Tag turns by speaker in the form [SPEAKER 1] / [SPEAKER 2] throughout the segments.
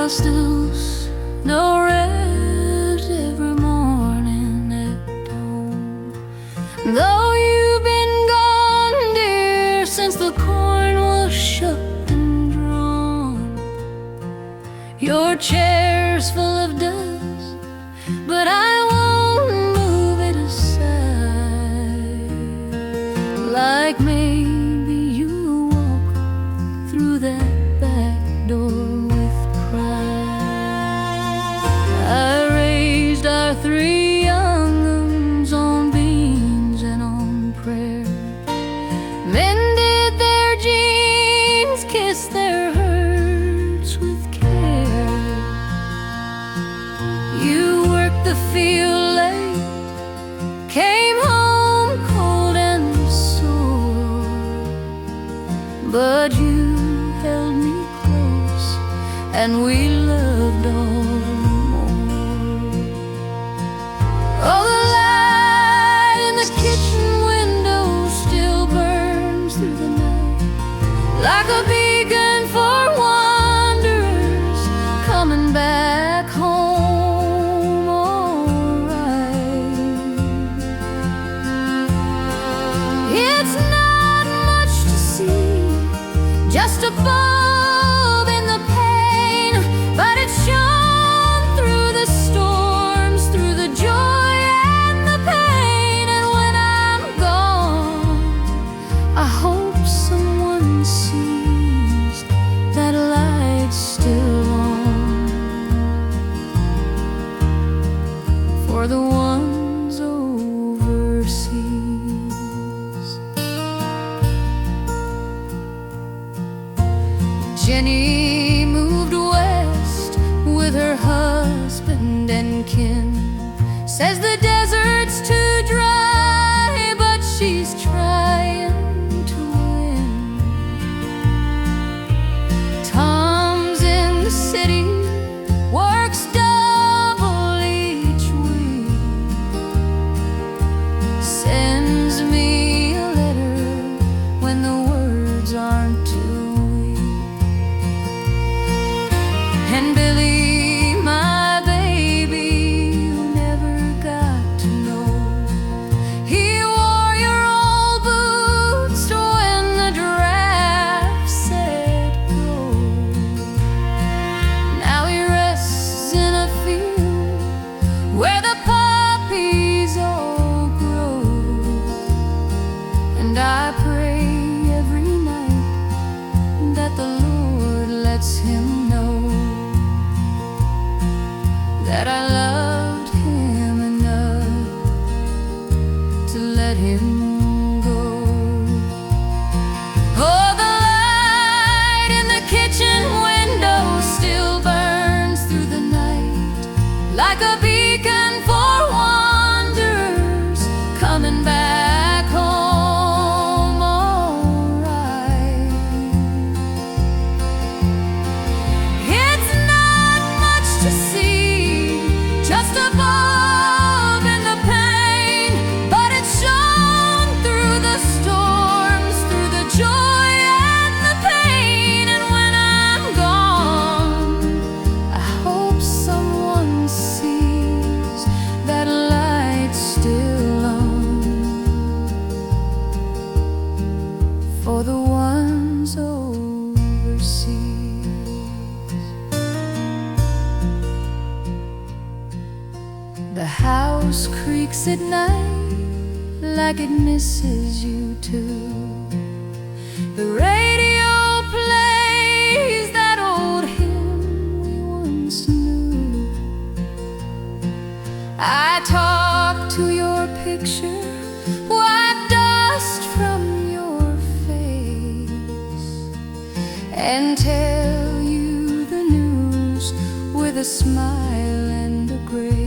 [SPEAKER 1] I'll snooze, no rest every morning at home. Though you've been gone, dear, since the corn was shucked and drawn. Your chair's full of dust, but I won't move it aside. Like maybe you'll walk through that back door with pride. I raised our 3 young uns on beans and on prayer, mended their jeans, kissed their hurts with care. You worked the field late, came home cold and sore, but you held me close and we loved all more. Oh, the light in the kitchen window still burns through the night, like a beacon for wanderers coming back home alright. It's not much to see, just a bulb in the pain, but it shone through the storms, through the joy and the pain. And when I'm gone, I hope someone sees that light's still on, for the ones overseas. Jenny moved west with her husband and kin. Says the desert's too dry, but she's trying to win. Tom's in the city, works double each week, sends me a letter when the words aren't too weak. And Billy, my baby, you never got to know, he wore your old boots when the draft said go. Now he rests in a field where the poppies all grow, and I pray every night that the Lord lets him know that I loved him enough to let him go. Oh, the light in the kitchen window still burns through the night, like a beacon for wanderers coming back home alright. It's not much to see, just a bulb in the pain, but it shone through the storms, through the joy and the pain. And when I'm gone, I hope someone sees that light's still on, for the ones overseas. The house creaks at night like it misses you too. The radio plays that old hymn we once knew. I talk to your picture, wipe dust from your face, and tell you the news with a smile and a grace.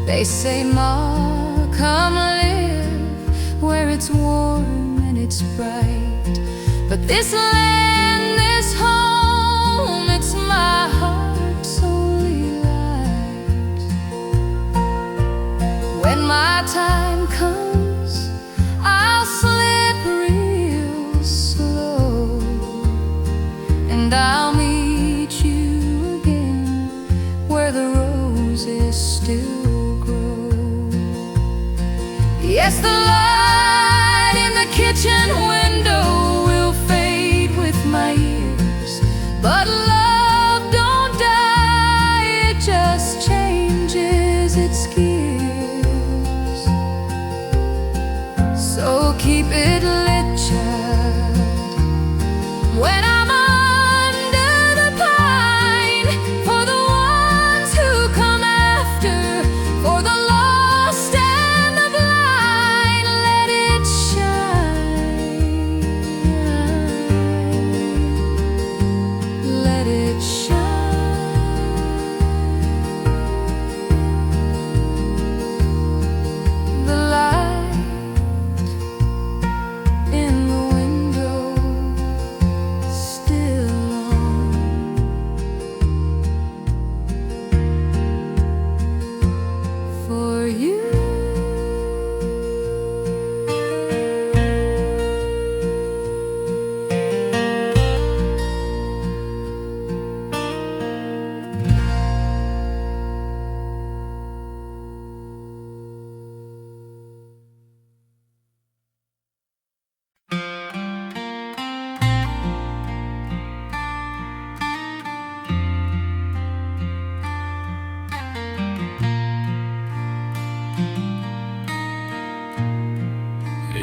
[SPEAKER 1] They say, Ma, come live where it's warm and it's bright, but this land, this home, it's my heart's only light. When my time comes, I'll slip real slow, and I'll meet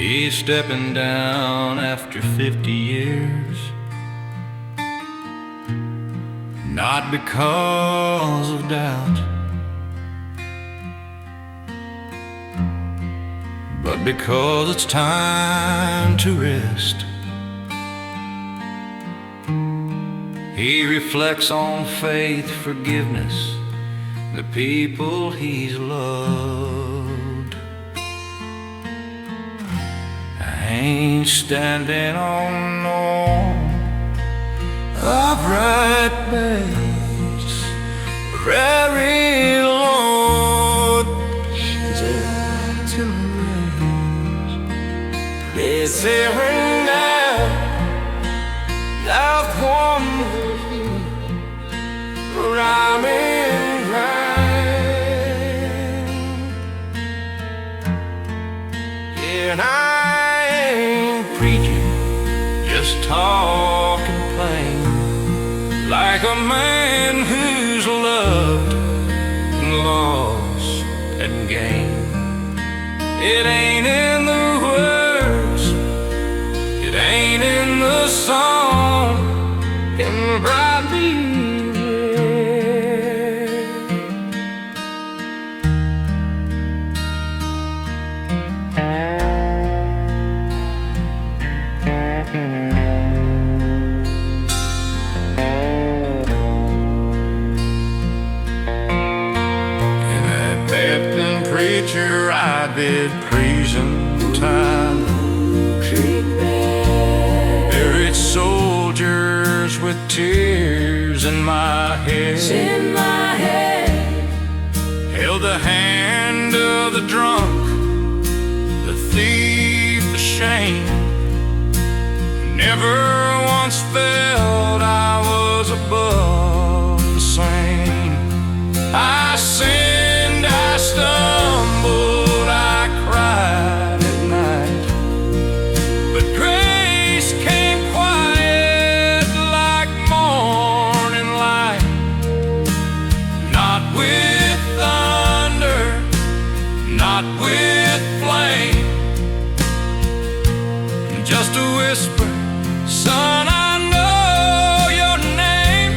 [SPEAKER 2] He's stepping down after 50 years, not because of doubt, but because it's time to rest. He reflects on faith, forgiveness, the people he's loved. I ain't standing on no upright base, very Lord, gentle rains, it's here and now, love one rhyming rhyme. Yeah, and I ain't preaching, just talking plain, like a man who's loved and lost and gained. It ain't in the words, it ain't in the song, in bright music. Preacher, I did prison time, buried soldiers with tears in my head, held the hand of the drunk, the thief, the shame. Never once felt I was above the same. I sinned, I stumbled, I cried at night, but grace came quiet like morning light. Not with thunder, not with flame, just a whisper, son, I know your name.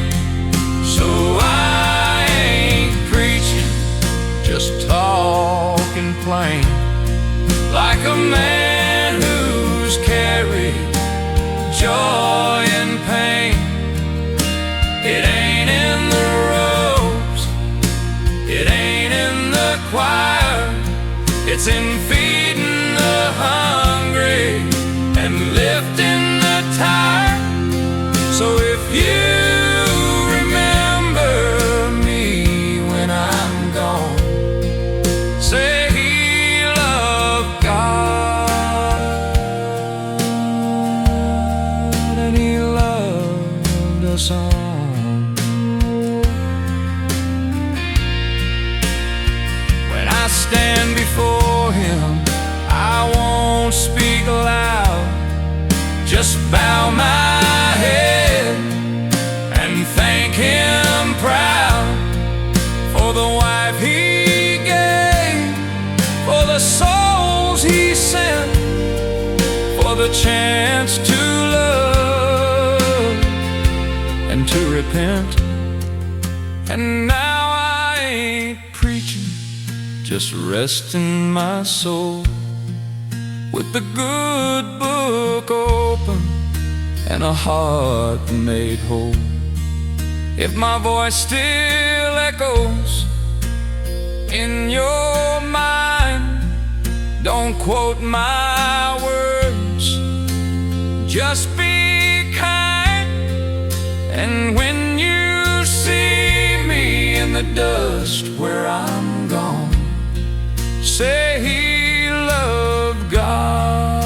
[SPEAKER 2] So I ain't preaching, just talking plain, like a man who's carried joy and pain. It ain't in the robes, it ain't in the choir, it's in feeding the hungry and lifting the tired. So if you remember me when I'm gone, say he loved God and he loved us all. When I stand before him, I won't speak loud, just bow my head and thank him proud for the wife he gave, for the souls he sent, for the chance to love and to repent. And now I ain't preaching, just resting my soul with the good book open and a heart made whole. If my voice still echoes in your mind, don't quote my words, just be kind. And when you see me in the dust where I'm gone, say he loved God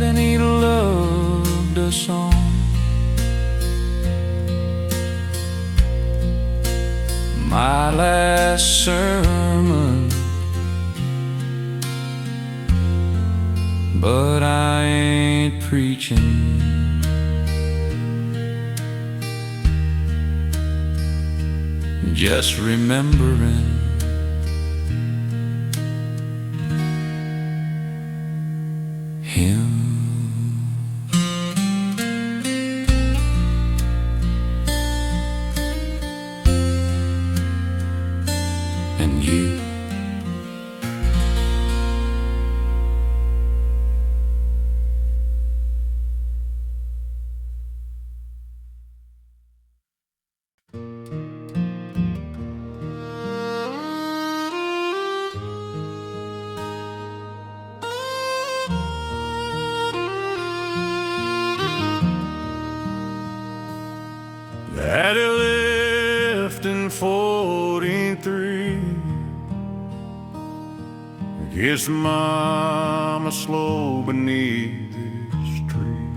[SPEAKER 2] and he loved us all. My last sermon, but I ain't preaching, just remembering Daddy left in 43. Kissed Mama slow beneath this tree.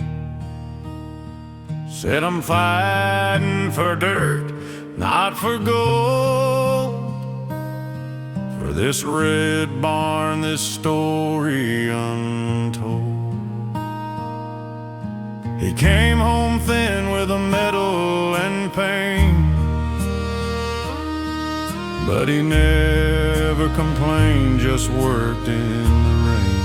[SPEAKER 2] Said I'm fighting for dirt, not for gold. For this red barn, this story untold. He came home thin with a medal and pain, but he never complained, just worked in the rain.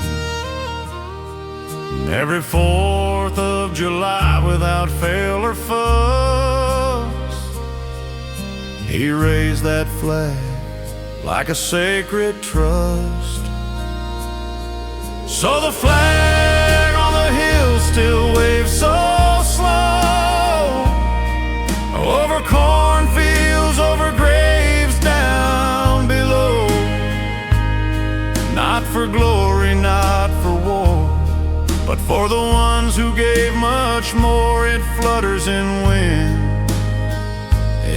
[SPEAKER 2] And every 4th of July, without fail or fuss, he raised that flag like a sacred trust. So the flag on the hill still waves so slow, over cornfields, over graves down below. Not for glory, not for war, but for the ones who gave much more. It flutters in wind,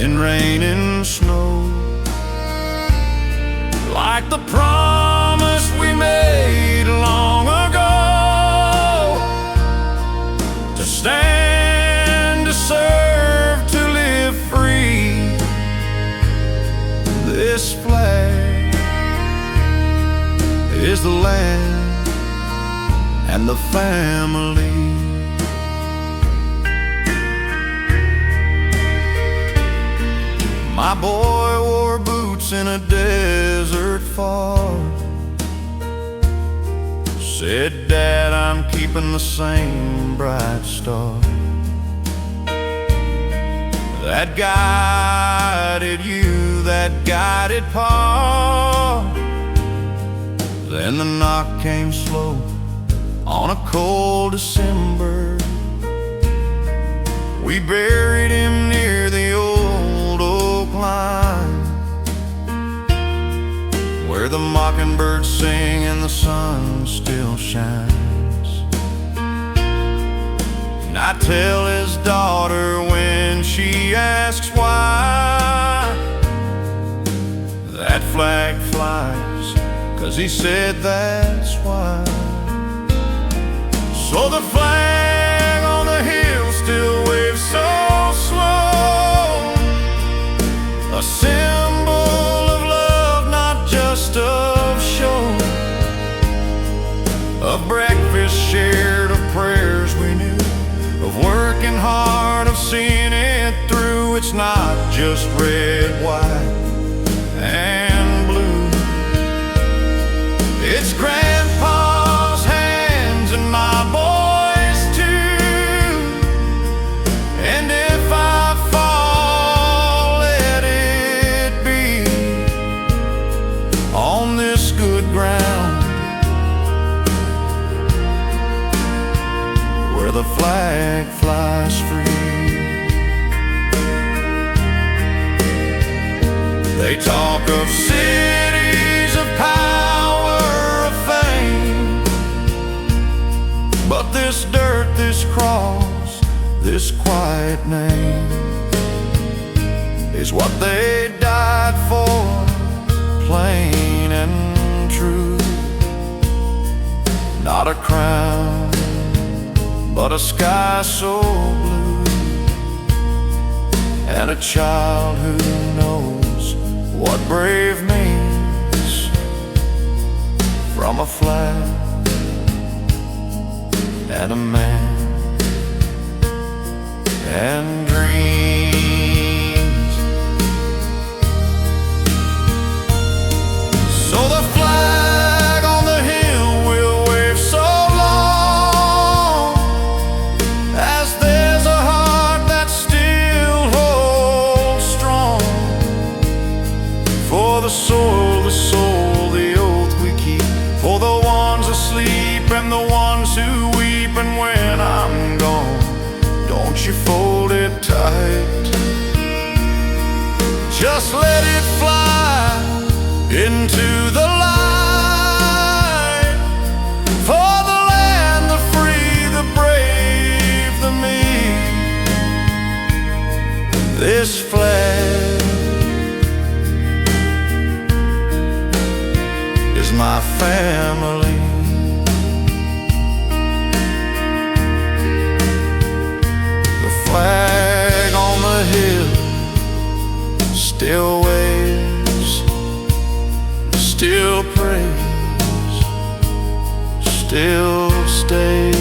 [SPEAKER 2] in rain and snow, like the promise we made long ago, to stand, to serve, to live free. This flag is the land and the family. My boy wore boots in a desert far. Said, Dad, I'm keeping the same bright star that guided you, that guided Pa. Then the knock came slow on a cold December. We buried him near the old oak line, where the mockingbirds sing and the sun still shines. And I tell his daughter when she asks why that flag flies, 'cause he said that's why. So the flag on the hill still waves so slow, a symbol of love, not just of show, of breakfast shared, of prayers we knew, of working hard, of seeing it through. It's not just red, white, and blue. It's Grandpa's hands and my boys too. And if I fall, let it be on this good ground, where the flag flies free. They talk of cities of power, of fame, but this dirt, this cross, this quiet name is what they died for, plain and true. Not a crown, but a sky so blue, and a child who knows what brave means, from a flag and a man and dreams. So the flag on the hill will wave so long as there's a heart that still holds strong, for the soil, the oath we keep, for the ones asleep and the ones who weep. And when I'm gone, don't you fold it tight, just let it fly into the light, for the land, the free, the brave, the meek. This flag is my family. The flag on the hill still waves, still prays, still stays.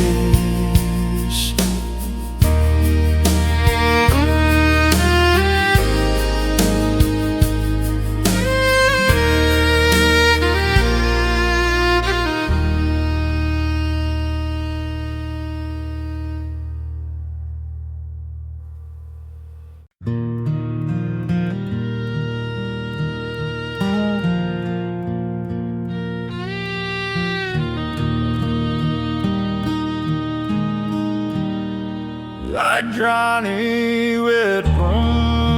[SPEAKER 2] Like Johnny with bringing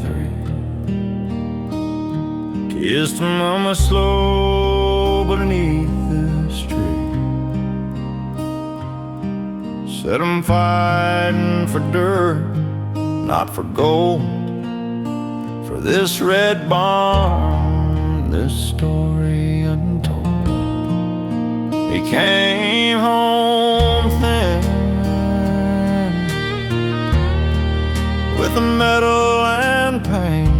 [SPEAKER 2] three, kissed mama slow beneath this tree. Said I'm fighting for dirt, not for gold, for this red barn, this story untold. He came home thin, with the metal and pain,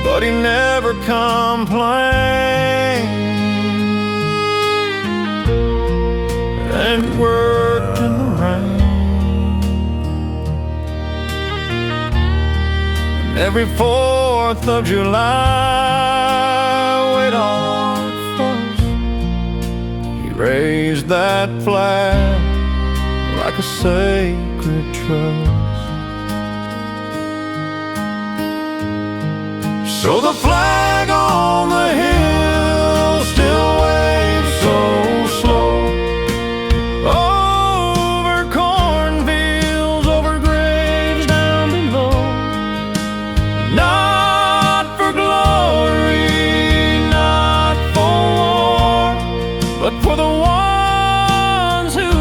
[SPEAKER 2] but he never complained, and he worked in the rain. And every 4th of July, wait on first, he raised that flag like a sacred trust. So the flag on the hill still waves so slow, over cornfields, over graves down below. Not for glory, not for war, but for the ones who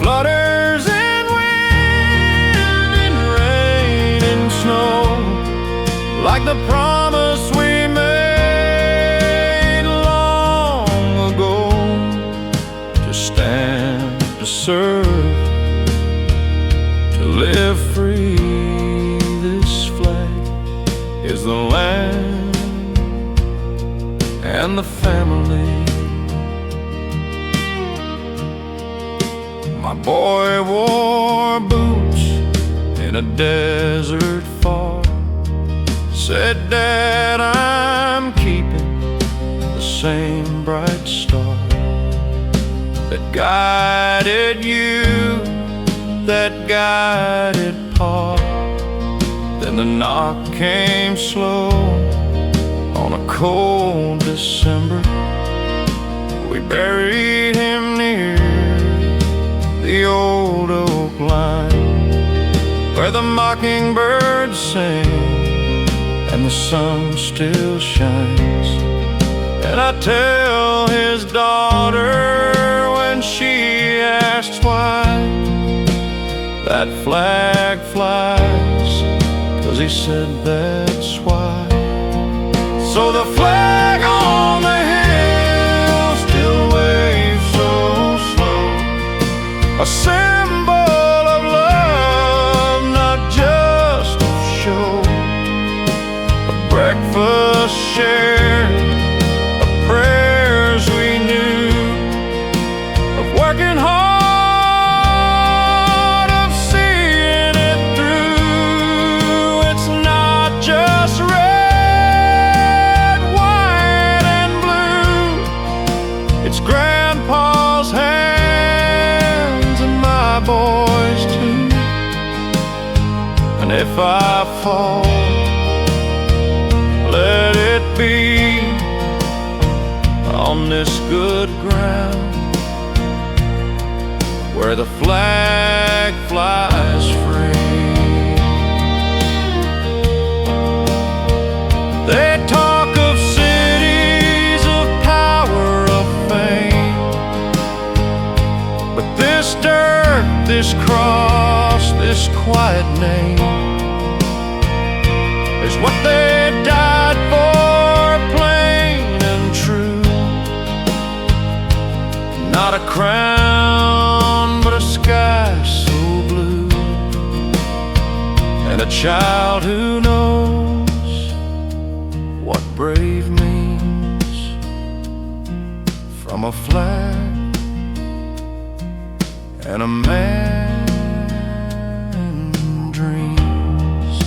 [SPEAKER 2] flutters in wind, in rain, in snow, like the promise we made long ago, to stand, to serve, to live free. This flag is the land and the family. My boy wore boots in a desert far, said, Dad, I'm keeping the same bright star that guided you, that guided Pa. Then the knock came slow on a cold December. We buried him near the old oak line, where the mockingbirds sing and the sun still shines. And I tell his daughter when she asks why that flag flies, 'cause he said that's why. So the flag on the hill still waves so slow, a symbol of love, not just of show. A breakfast shared, of prayers we knew, of working hard, of seeing it through. It's not just red, white, and blue. It's Grandpa's hands and my boys too. And if I fall, let it be on this good ground where the flag flies free. They talk of cities of power this quiet name is what they died for, plain and true. Not a crown, but a sky so blue, and a child who knows what brave means. From a flag and a man dreams.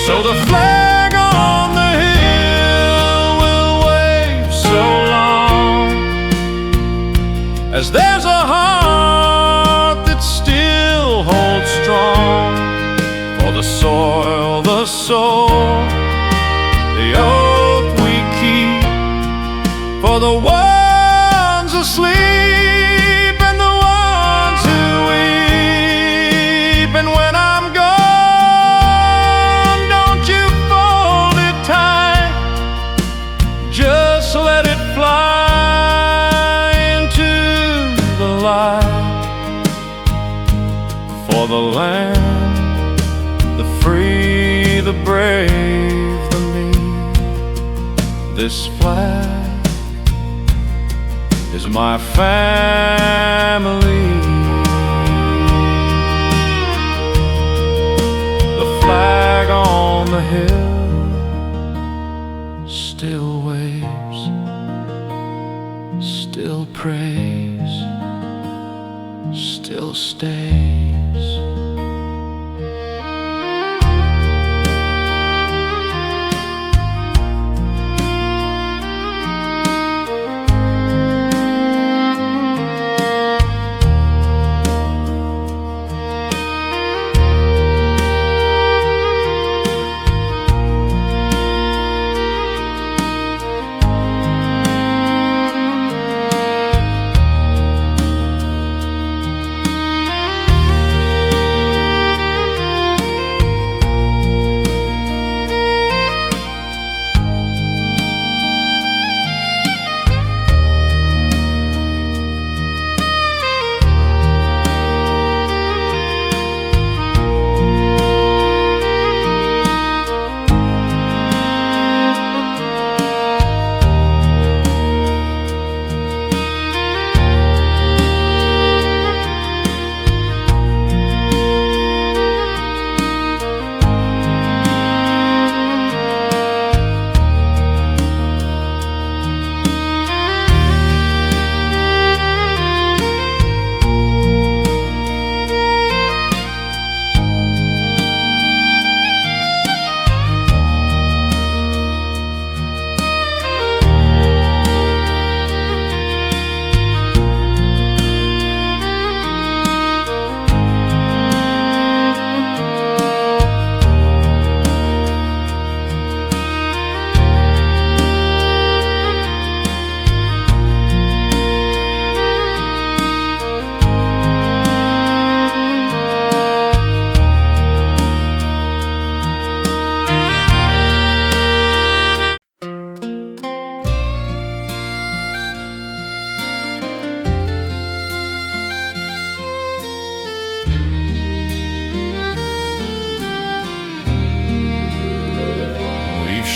[SPEAKER 2] So the flag on the hill will wave so long as there's a heart that still holds strong for the soil, the soul, the oath we keep, for the ones asleep and the ones who weep. And when I'm gone, don't you fold it tight, just let it fly into the light. For the land, the free, the brave, the meek, this flag is my family. The flag on the hill still waves, still prays, still stays.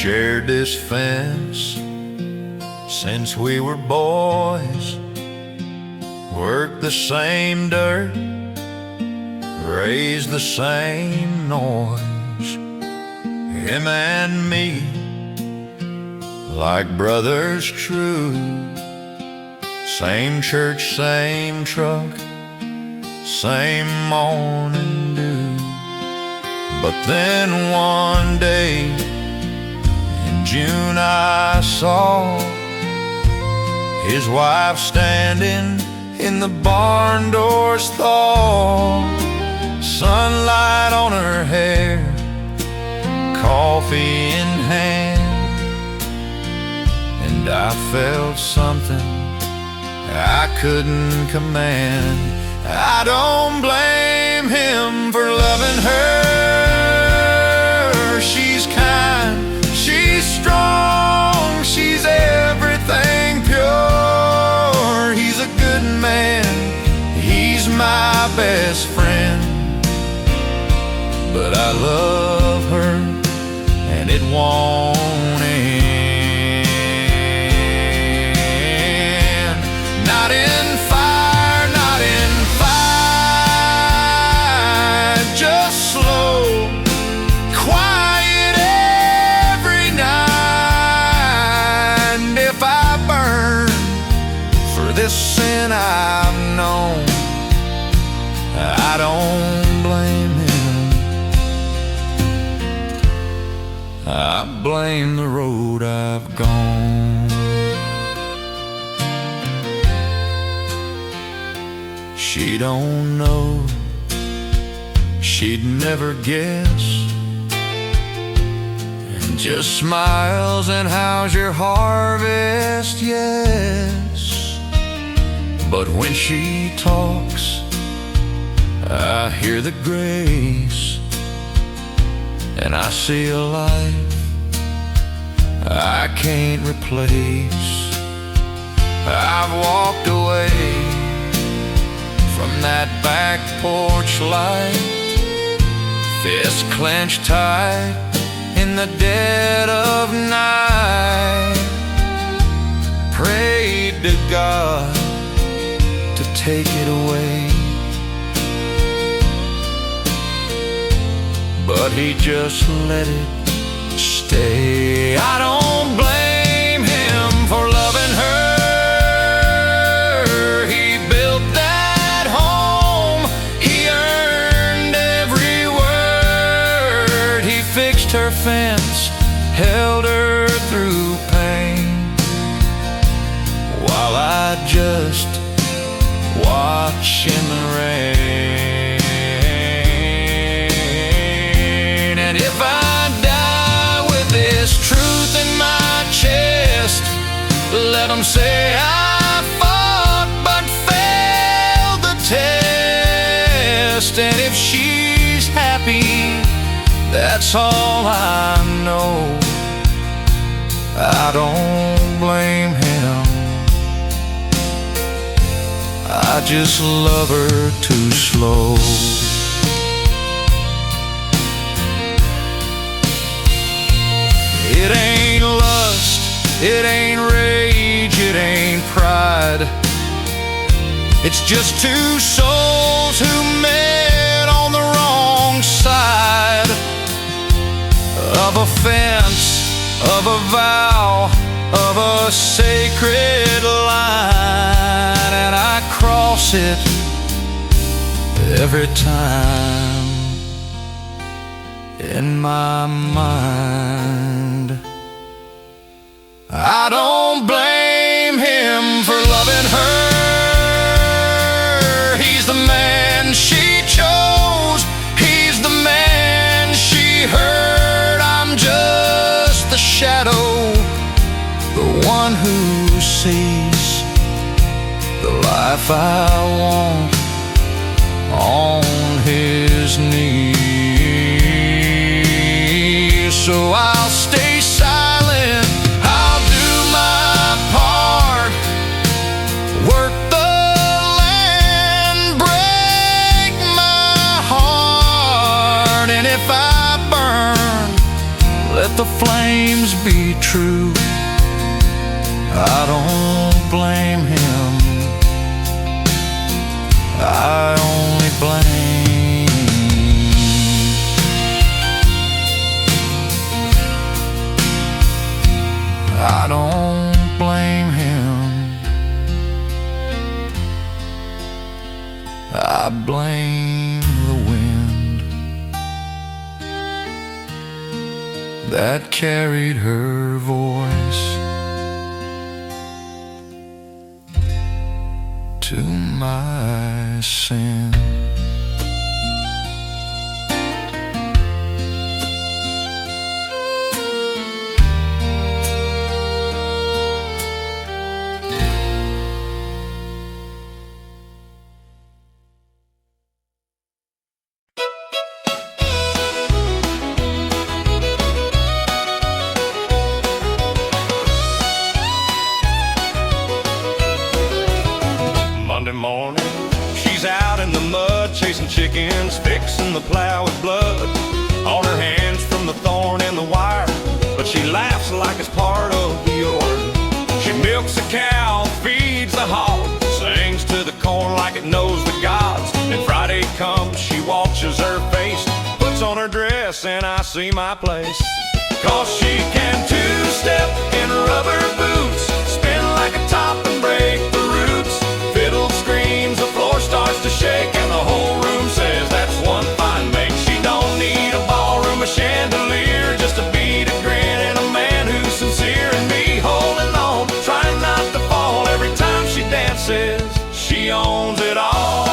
[SPEAKER 2] Shared this fence since we were boys, worked the same dirt, raised the same noise. Him and me, like brothers true, same church, same truck, same morning dew. But then one day in June I saw his wife standing in the barn doors thaw, sunlight on her hair, coffee in hand, and I felt something I couldn't command. I don't blame him for loving her. She's kind, she's strong, she's everything pure. He's a good man, he's I love her, and it won't end. Not in fire, not in fight, just slow, quiet every night. And if I burn for this sin I've known, I don't blame him. I blame the road I've gone. She don't know, she'd never guess, and just smiles and how's your harvest, yes. But when she talks, I hear the grace, and I see a life I can't replace. I've walked away from that back porch light, fists clenched tight in the dead of night. Prayed to God to take it away, but he just let it stay. I don't blame him for loving her. He built that home, he earned every word. He fixed her fence, held her through pain, while I just watch in the rain. And if I die with this truth in my chest, let them say I fought but failed the test. And if she's happy, that's all I know. I don't blame him, I just love her too slow. It ain't lust, it ain't rage, it ain't pride. It's just two souls who met on the wrong side of a fence, of a vow, of a sacred line. And I cross it every time in my mind. I don't blame him for loving her. He's the man she chose, he's the man she heard. I'm just the shadow, the one who sees the life I want on his knees. So I'll stay silent, I'll do my part, work the land, break my heart. And if I burn, let the flames be true. I don't blame him, I only blame. I don't blame him, I blame the wind that carried her voice to my sin. Monday morning, she's out in the mud, She laughs like it's part of the order. She milks a cow, feeds the hog, sings to the corn like it knows the gods. And Friday comes, she washes her face, puts on her dress, and I see my place. 'Cause she can two-step in rubber boots, spin like a top and break the roots. Fiddle screams, the floor starts to shake, and the whole room says that's one fine make. She don't need a ballroom, a chandelier, just a beat, a grin, and a man who's sincere. And me holding on, trying not to fall every time she dances. She owns it all.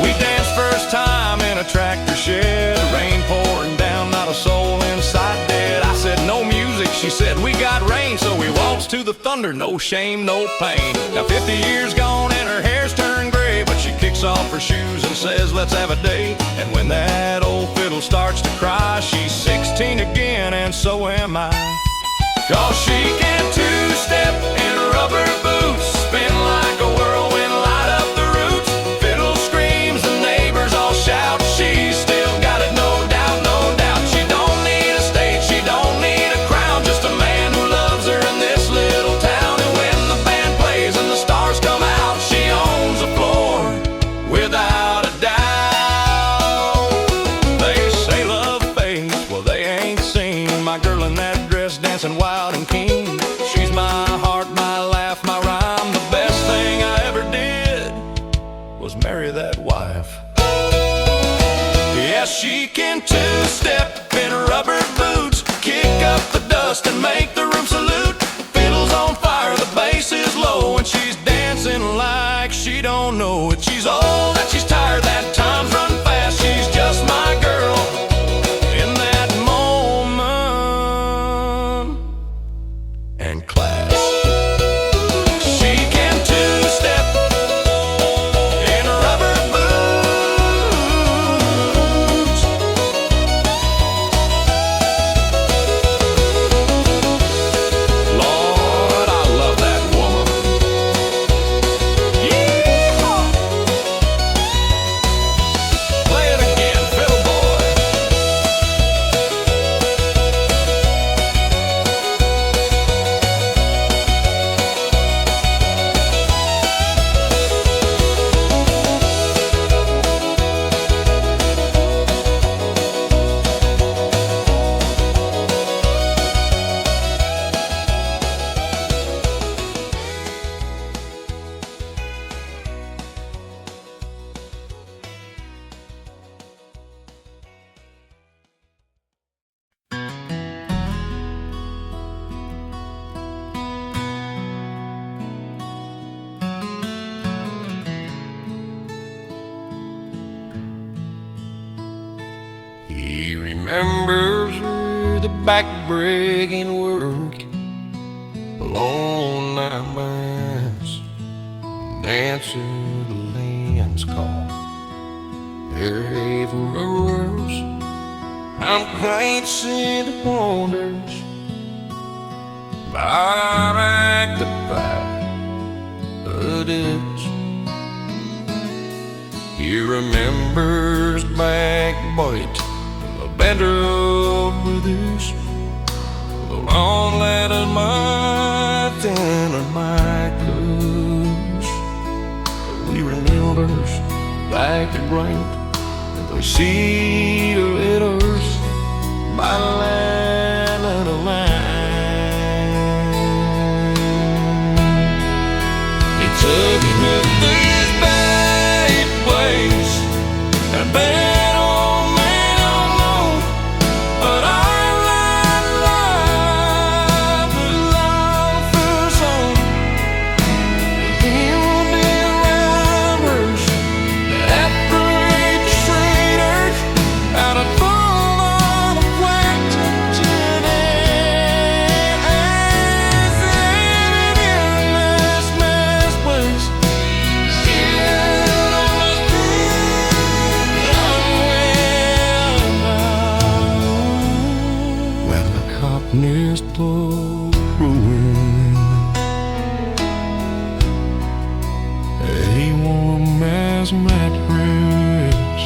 [SPEAKER 2] We danced first time in a tractor shed, rain pouring down, not a soul inside dead. I said no music, she said we got rain, so we waltzed to the thunder, no shame, no pain. Now 50 years gone and her hair's turned gray, but she kicks off her shoes and says let's have a day. And when that old fiddle starts to cry, she's 16 again, and so am I. 'Cause she can two-step in rubber boots, spin like a whirlwind, light up the roots. Fiddle screams, the neighbors all shout, she's still got it, no doubt, no doubt. She don't need a stage, she don't need a crown, just a man who loves her in this little town. And when the band plays and the stars come out, she owns the floor without a doubt. They say love fades, well they ain't seen my girl in that dress dancing wild and keen. She's my heart, my laugh, my rhyme. The best thing I ever did was marry that wife. Yes, she can two-step in rubber boots, kick up the dust and make the room salute. Fiddle's on fire, the bass is low, and she's dancing like she don't know it. She's old and she's tired, that time's run fast. She's just my girl in that moment and class. She can two-step in rubber boots. Lord, I love that woman. Yeehaw! Play it again, fiddle boy. He remembers the back-breaking work, long night mass, dancing the land's call. There for hours, I'm quite seen the wonders, back to back, others. He remembers backbite, the better with us, the long ladder might and my clothes. We remember back to bright, and we see the letters by line and a line. He took me to these bad ways, and bad old man alone, but I love the life is on. He will be robbers that parade traitors out of full on the whack today. As in this man's place, when the cotton blowing, he wore a mass mattress.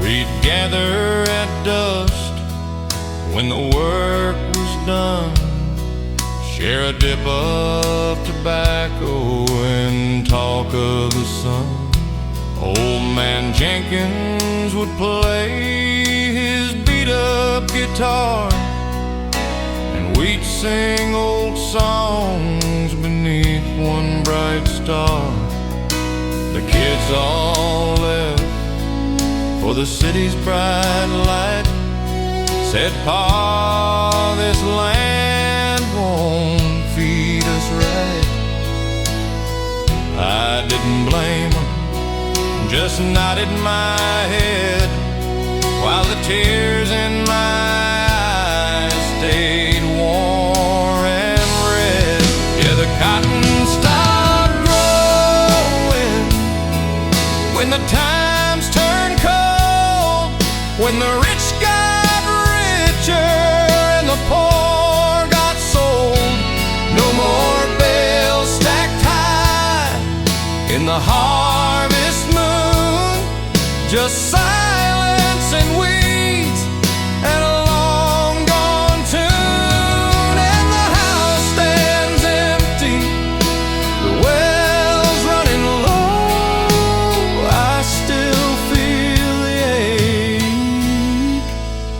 [SPEAKER 2] We We'd gather at dusk when the work was done, share a dip of tobacco and talk of the sun. Old man Jenkins would play his beat-up guitar, and we'd sing old songs beneath one bright star. The kids all left for the city's bright light, said, "Pa, this land won't feed us right." I didn't blame them, just nodded my head, while the tears in my eyes stayed warm and red. Yeah, the cotton stopped growing when the times turned cold, when the rich got richer and the poor got sold. No more bales stacked high in the harvest moon, just silence and weeds and a long gone tune. And the house stands empty, the well's running low. I still feel the ache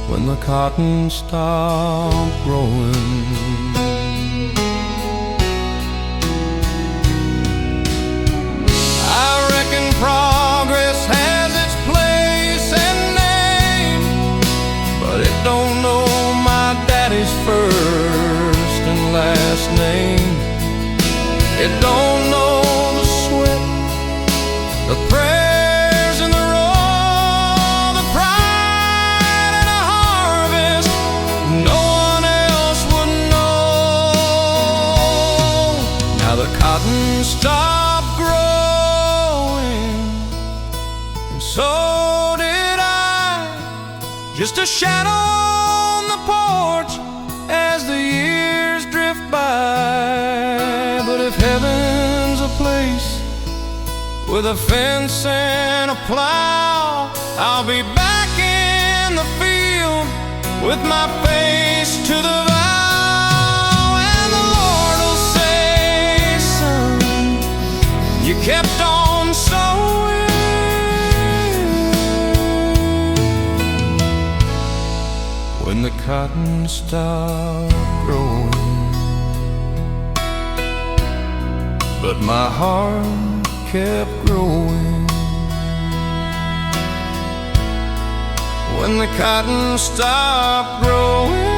[SPEAKER 2] when the cotton stopped growing. Progress has its place and name, but it don't know my daddy's first and last name. It don't know the sweat, the prayers and the roll, the pride and a harvest no one else would know. Now the cotton stopped growing, so did I, just a shadow on the porch as the years drift by. But if heaven's a place with a fence and a plow, I'll be back in the field with my face to the vow. And the Lord will say, "Son, you kept on sowing." When the cotton stopped growing, but my heart kept growing. When the cotton stopped growing,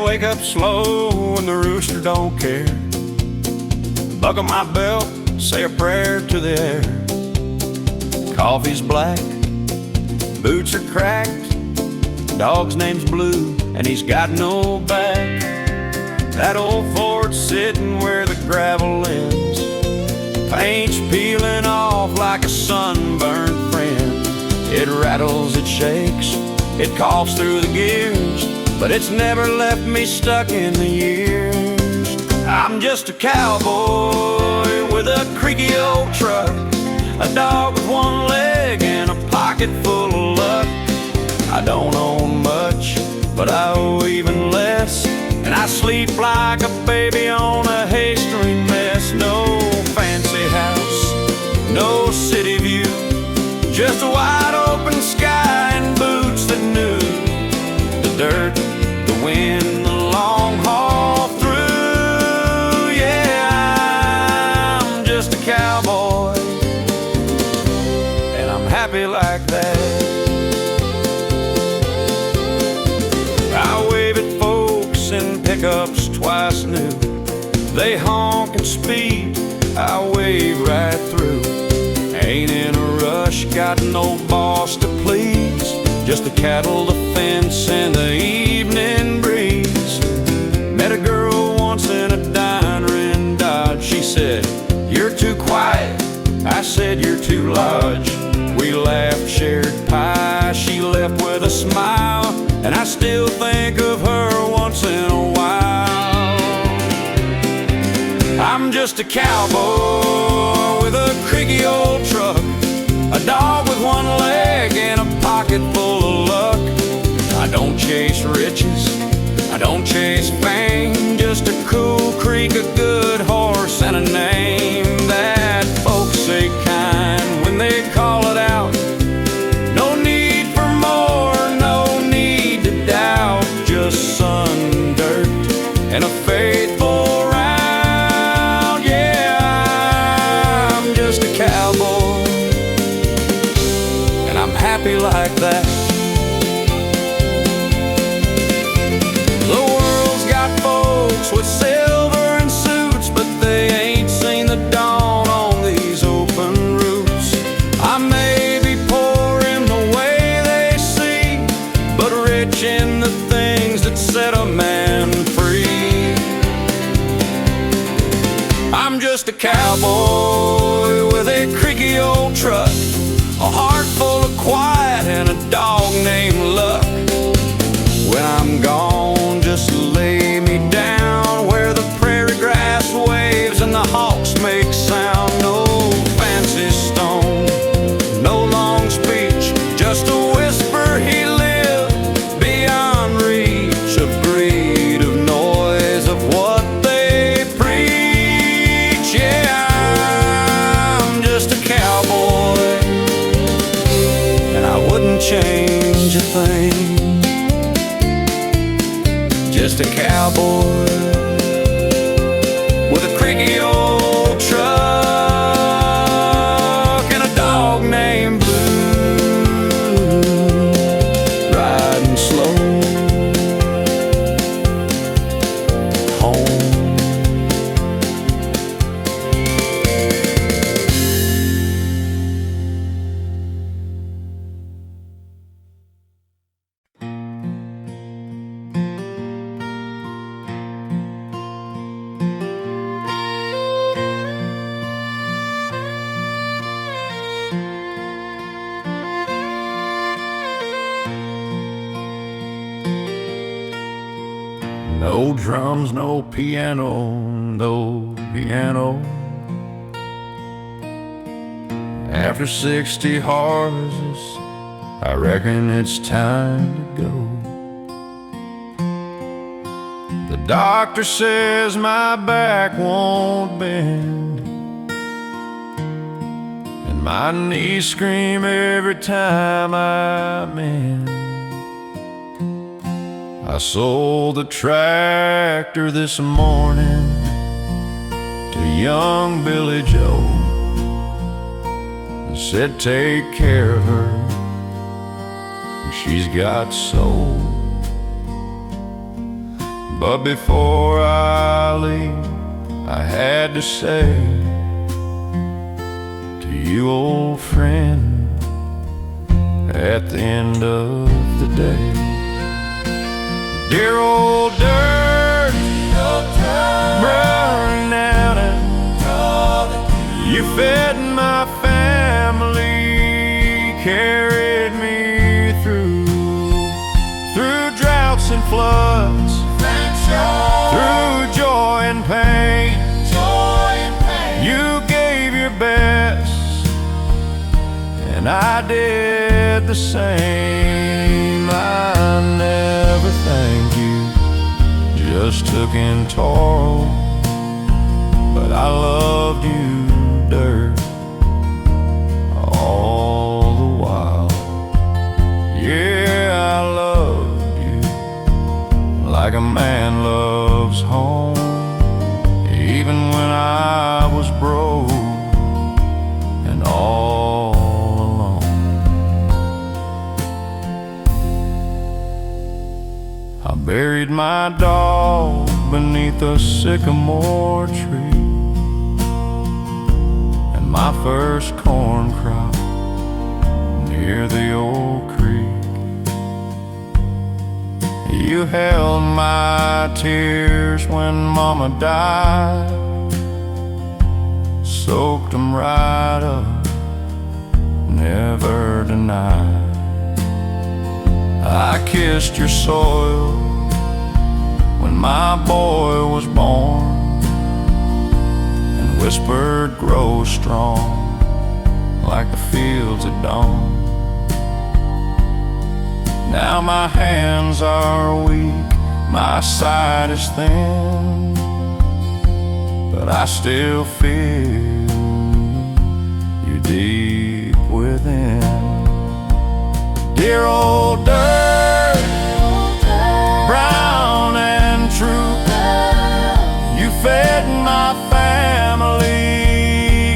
[SPEAKER 2] wake up slow and the rooster don't care. Buckle my belt, say a prayer to the air. Coffee's black, boots are cracked, dog's name's Blue and he's got no back. That old Ford's sitting where the gravel ends, paint's peeling off like a sunburned friend. It rattles, it shakes, it coughs through the gears, but it's never left me stuck in the years. I'm just a cowboy with a creaky old truck, a dog with one leg and a pocket full of luck. I don't own much, but I owe even less, and I sleep like a baby on a hay string mess. No fancy house, no city view, just a wide open sky and boots that knew the dirt, the wind, the long haul through. Yeah, I'm just a cowboy, and I'm happy like that. I wave at folks in pickups twice lights new. They honk and speed, I wave right through. Ain't in a rush, got no boss to please, just the cattle, the fence, and the evening breeze. Met a girl once in a diner in Dodge. She said, "You're too quiet." I said, "You're too large." We laughed, shared pie. She left with a smile, and I still think of her once in a while. I'm just a cowboy with a creaky old truck, a dog with one leg and a pocket full of luck. I don't chase riches, I don't chase fame, just a cool creek, a good horse, and a name that folks say kind when they call it out. No need for more, no need to doubt, just sun, dirt, and a faithful round. Yeah, I'm just a cowboy, and I'm happy like that. The world's got folks with silver and suits, but they ain't seen the dawn on these open roofs. I may be poor in the way they see, but rich in the things that set a man free. I'm just a cowboy with a creaky old truck, a heart full of quiet, and a dog named Luck. When I'm gone, just lay me down where the prairie grass waves and the hawks make sound. No fancy stone, no long speech, just a whisper. He lived beyond reach of greed, of noise, of what they preach. Yeah, I'm just a cowboy, and I wouldn't change a thing. Just a cowboy with a creaky old truck and a dog named Blue, riding slow home. No drums, no piano, no piano. After 60 horses, I reckon it's time to go. The doctor says my back won't bend, and my knees scream every time I mend. I sold the tractor this morning to young Billy Joe, and said take care of her, she's got soul. But before I leave, I had to say to you, old friend, at the end of the day, dear old dirt, burning out, and you fed my family, carried me through droughts and floods, through joy and pain. You gave your best, and I did the same. I never thanked you, just took in toil, but I loved you, dirt, all the while. Yeah, I loved you like a man loves home, even when I was broke and all alone. I buried my dog beneath a sycamore tree, and my first corn crop near the old creek. You held my tears when Mama died, soaked them right up, never denied. I kissed your soil when my boy was born, and whispered, grow strong like the fields at dawn. Now my hands are weak, my sight is thin, but I still feel you deep within. Dear old dirt, brown and true, you fed my family,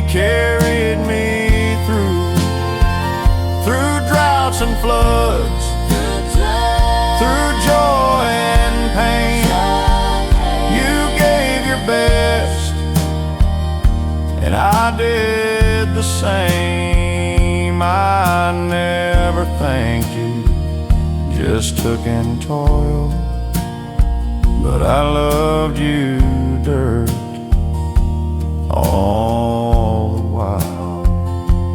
[SPEAKER 2] carried me through droughts and floods, through joy and pain. You gave your best, and I did the same. I never thanked you, just took in toil, but I loved you, dirt, all the while.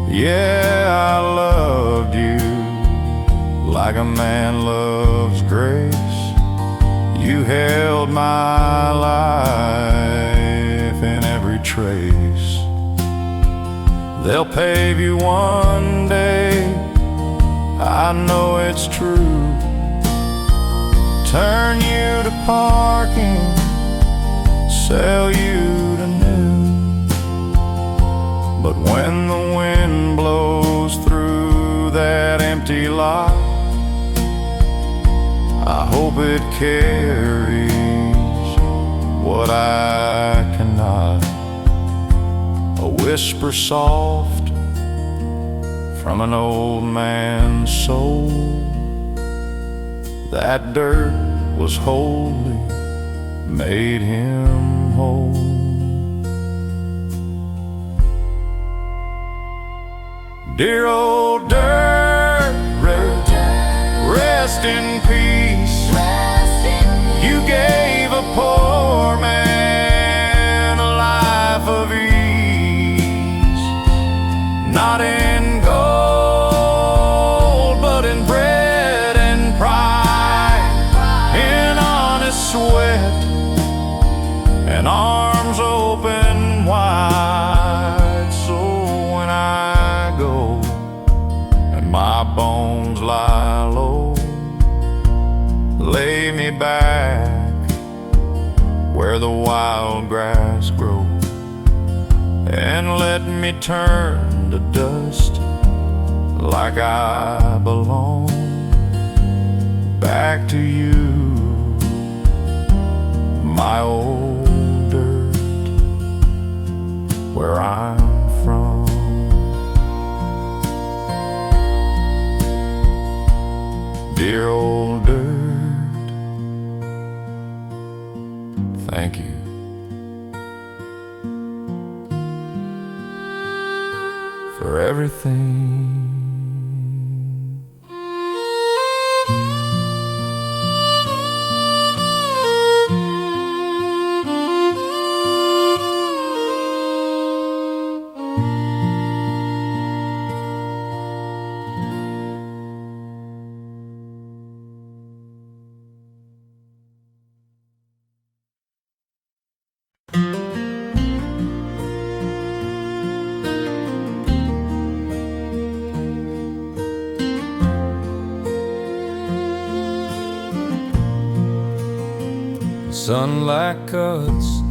[SPEAKER 2] Yeah, I loved you like a man loves grace. You held my life in every trace. They'll pave you one day, I know it's true, turn you to parking, sell you to new. But when the wind blows through that empty lot, I hope it carries what I cannot. A whisper soft from an old man's soul, that dirt was holy, made him whole. Dear old dirt, rest in peace. You gave a poor man a life of ease, not in gold, but in bread and pride, in honest sweat and arms open wide. So when I go and my bones lie low, lay me back where the wild grass grows, and let me turn to dust like I belong back to you, my old dirt, where I'm from. Dear old dirt, thank you for everything. Sunlight cuts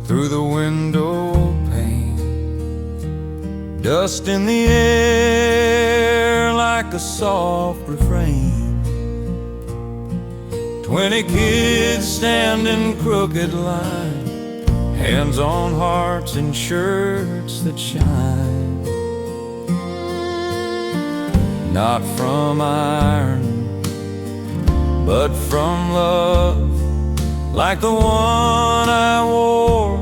[SPEAKER 2] through the window pane, dust in the air like a soft refrain. 20 kids stand in crooked line, hands on hearts in shirts that shine. Not from iron, but from love, like the one I wore,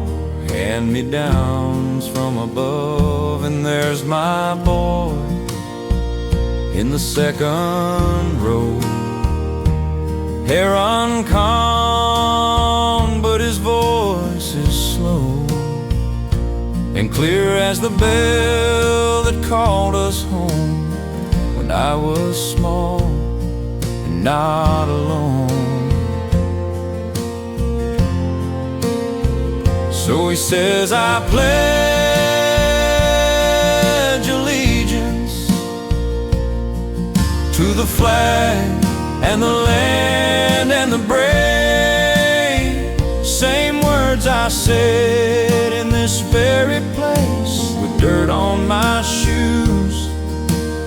[SPEAKER 2] hand-me-downs from above. And there's my boy in the second row, hair uncombed, but his voice is slow and clear as the bell that called us home when I was small and not alone. So he says, I pledge allegiance to the flag and the land and the brave. Same words I said in this very place, with dirt on my shoes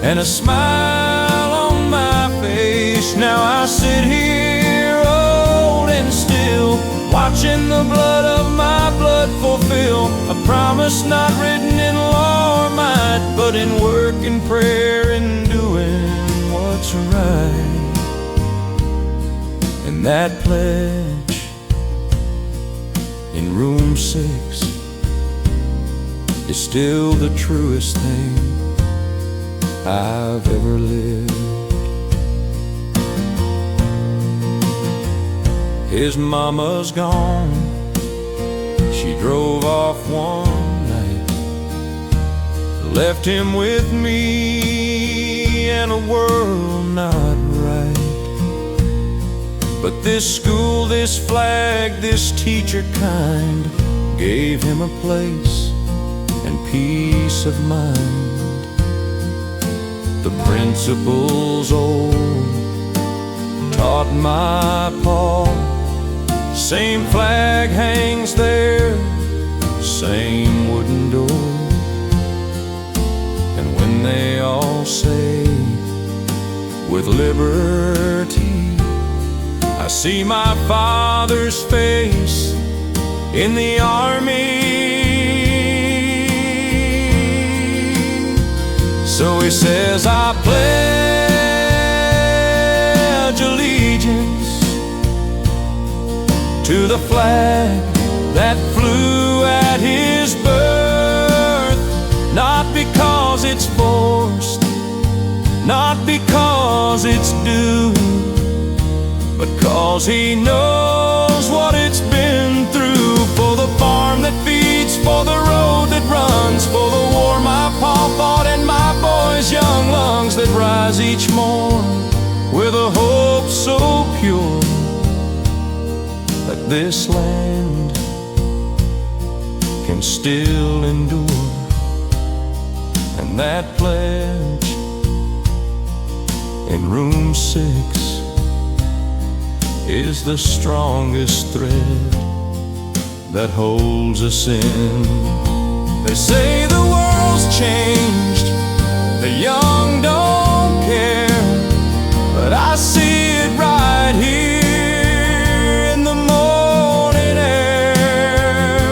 [SPEAKER 2] and a smile on my face. Now I sit here old and still, watching the blood of my blood fulfill a promise not written in law or might, but in work and prayer and doing what's right. And that pledge in room 6 is still the truest thing I've ever lived. His mama's gone, she drove off one night, left him with me and a world not right. But this school, this flag, this teacher kind gave him a place and peace of mind. The principles old taught my pa, same flag hangs there, same wooden door. And when they all say, with liberty, I see my father's face in the army. So he says, I pledge allegiance to the flag that flew at his birth, not because it's forced, not because it's due, but 'cause he knows what it's been through. For the farm that feeds, for the road that runs, for the war my pa fought and my boy's young lungs that rise each morn with a hope so pure that this land can still endure. And that pledge in room 6 is the strongest thread that holds us in. They say the world's changed, the young don't care, but I see it right here in the morning air.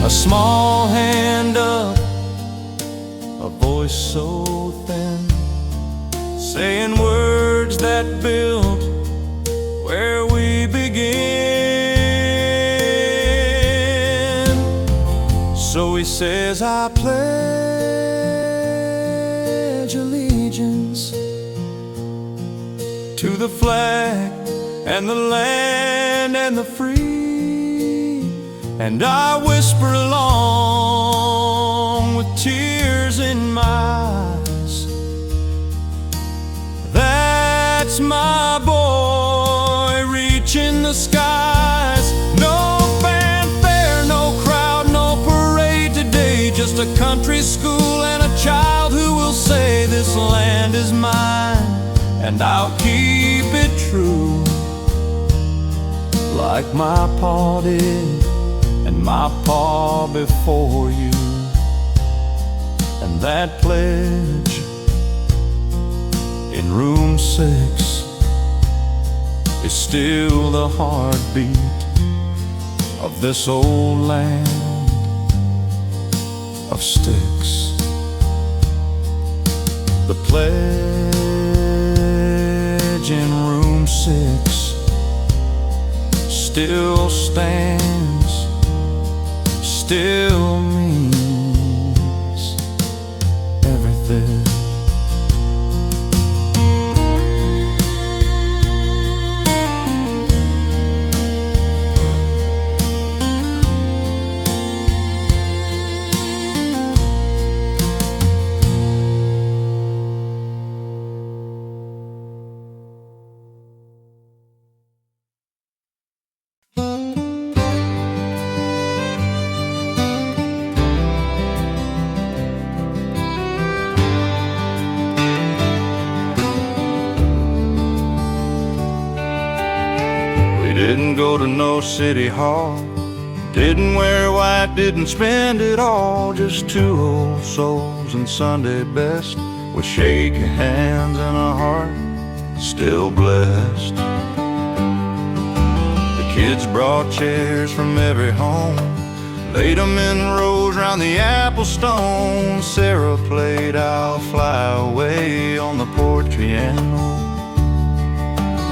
[SPEAKER 2] A small hand up, a voice so thin, saying words that build where we begin. So he says, I pledge allegiance to the flag and the land and the free. And I whisper along with tears in my eyes, that's my boy reaching the skies. No fanfare, no crowd, no parade today, just a country school and a child who will say this land is mine, and I'll keep it true, like my pa did and my pa before you. And that pledge in room 6 is still the heartbeat of this old land of sticks. The pledge in room 6 still stands, still means everything. Didn't go to no city hall, didn't wear white, didn't spend it all. Just two old souls in Sunday best, with shaky hands and a heart still blessed. The kids brought chairs from every home, laid them in rows round the apple stone. Sarah played I'll Fly Away on the porch piano,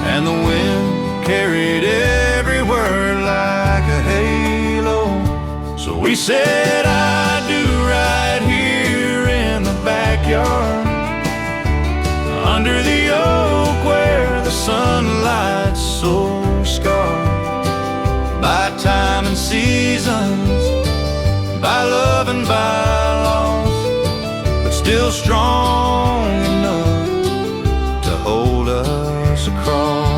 [SPEAKER 2] and the wind carried every word like a halo. So we said I do right here in the backyard, under the oak where the sunlight's so scarred by time and seasons, by love and by loss, but still strong enough to hold us across.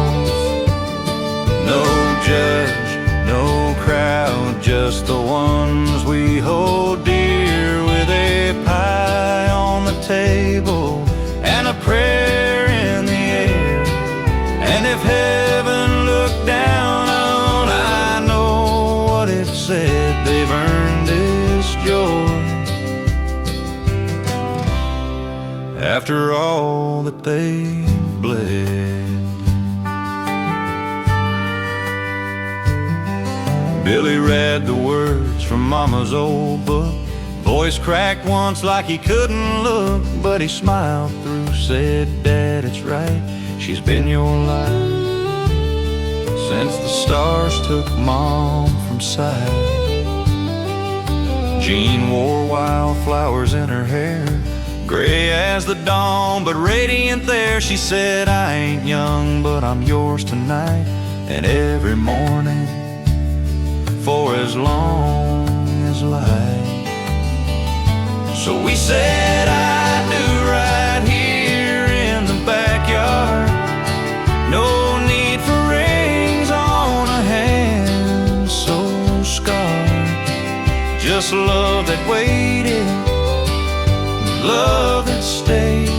[SPEAKER 2] No judge, no crowd, just the ones we hold dear, with a pie on the table and a prayer in the air. And if heaven looked down on, I know what it said, they've earned this joy after all that they've bled. Billy read the words from Mama's old book, voice cracked once like he couldn't look, but he smiled through, said, Dad, it's right, she's been your life since the stars took Mom from sight. Jean wore wildflowers in her hair, gray as the dawn, but radiant there. She said, I ain't young, but I'm yours tonight and every morning, for as long as life. So we said I do right here in the backyard. No need for rings on a hand so scarred, just love that waited, love that stayed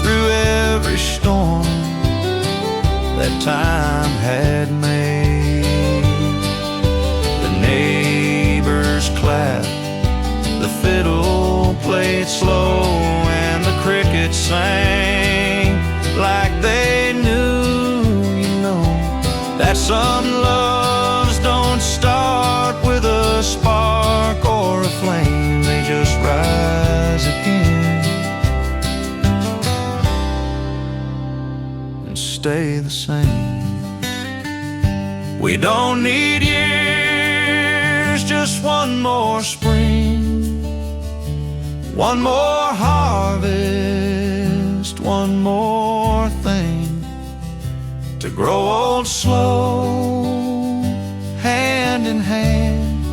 [SPEAKER 2] through every storm that time had made. Neighbors clapped, the fiddle played slow, and the crickets sang like they knew, you know, that some loves don't start with a spark or a flame, they just rise again and stay the same. We don't need years, just one more spring, one more harvest, one more thing to grow old slow, hand in hand,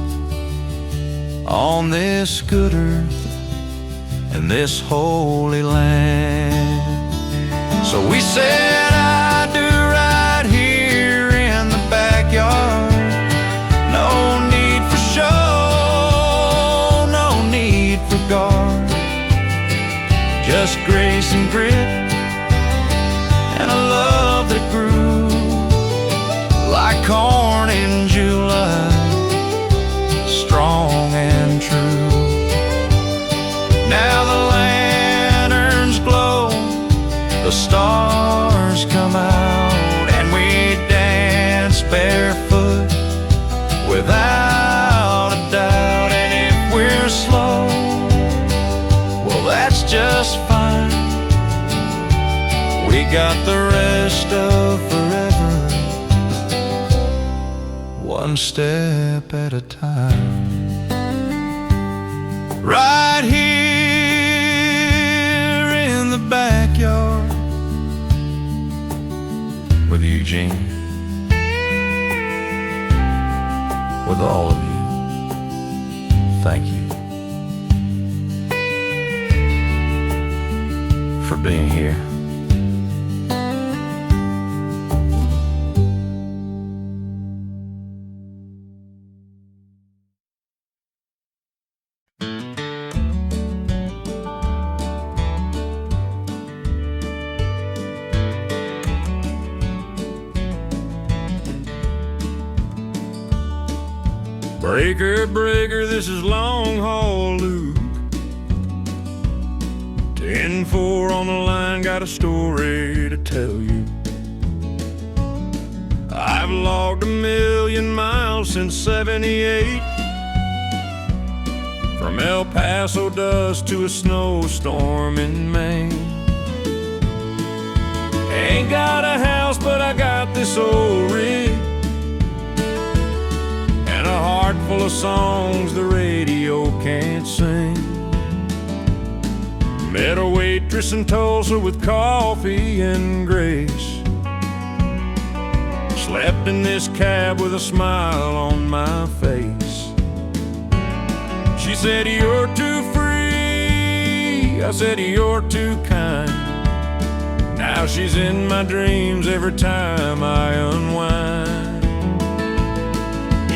[SPEAKER 2] on this good earth and this holy land. So we said I do right here in the backyard. No need for show, no need for guard, just grace and grit and a love that grew like corn in July, strong and true. Now the lanterns glow, the stars come out, and we dance barefoot without a doubt. And if we're slow, well, that's just fine. We got the rest of forever one step at a time. Right here in the backyard with Eugene, with all of you, thank you for being here.
[SPEAKER 3] Breaker, breaker, this is long haul Luke. 10-4 on the line, got a story to tell you. I've logged 1,000,000 miles since '78, from El Paso dust to a snowstorm in Maine. Ain't got a house, but I got this old rig, a heart full of songs the radio can't sing. Met a waitress in Tulsa with coffee and grace. Slept in this cab with a smile on my face. She said, "You're too free." I said, "You're too kind." Now she's in my dreams every time I unwind.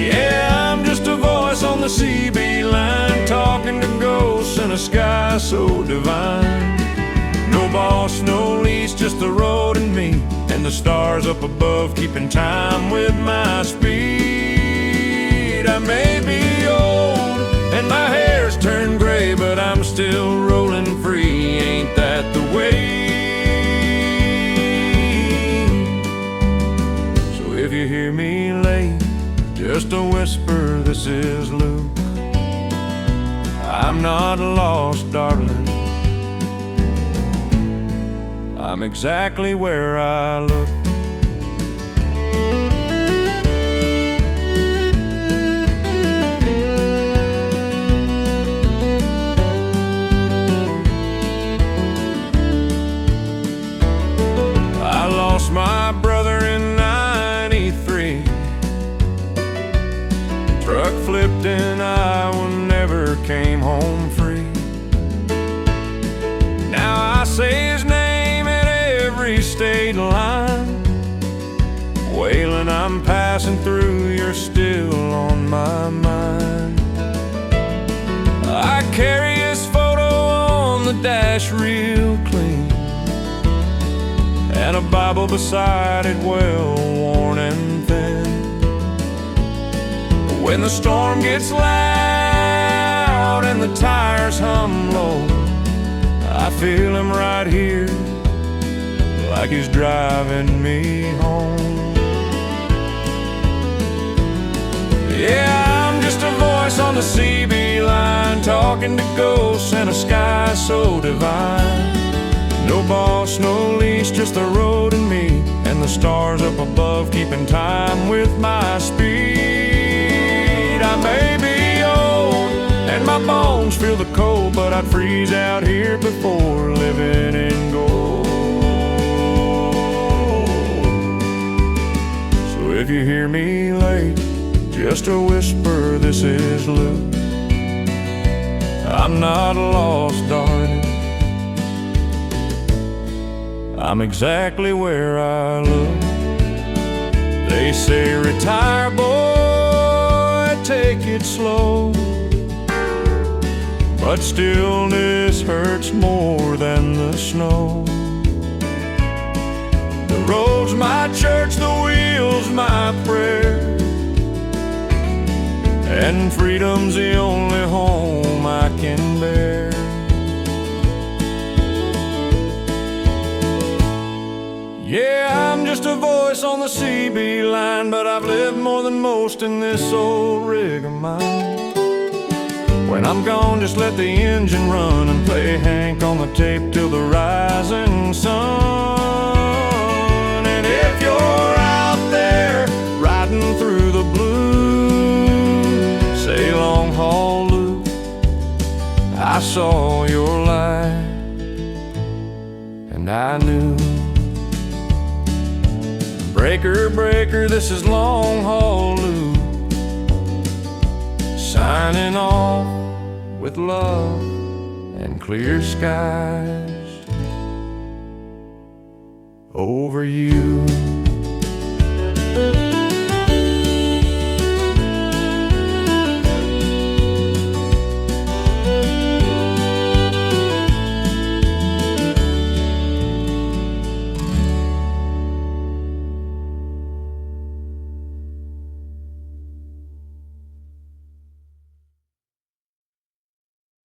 [SPEAKER 3] Yeah, I'm just a voice on the CB line, talking to ghosts in a sky so divine. No boss, no lease, just the road and me, and the stars up above keeping time with my speed. I may be old and my hair's turned gray, but I'm still rolling free. Ain't that the way? So if you hear me late, just a whisper, this is Luke. I'm not lost, darling. I'm exactly where I look. I lost my brother in '93. Truck flipped in Iowa, never came home free. Now I say his name at every state line. Waylon, I'm passing through, you're still on my mind. I carry his photo on the dash real clean, and a Bible beside it, well worn and thin. When the storm gets loud and the tires hum low, I feel him right here, like he's driving me home. Yeah, I'm just a voice on the CB line, talking to ghosts in a sky so divine. No boss, no leash, just the road and me, and the stars up above keeping time with my speed. I may be old and my bones feel the cold, but I'd freeze out here before living in gold. So if you hear me late, just a whisper, this is Luke. I'm not lost, darling. I'm exactly where I look. They say retire, boy, take it slow, but stillness hurts more than the snow. The road's my church, the wheel's my prayer, and freedom's the only home I can bear. Yeah, I'm just a voice on the CB line, but I've lived more than most in this old rig of mine. When I'm gone, just let the engine run and play Hank on the tape till the rising sun. And if you're out there riding through the blue
[SPEAKER 2] saw your light, and I knew. Breaker, breaker, this is long haul Lou, signing off with love and clear skies over you.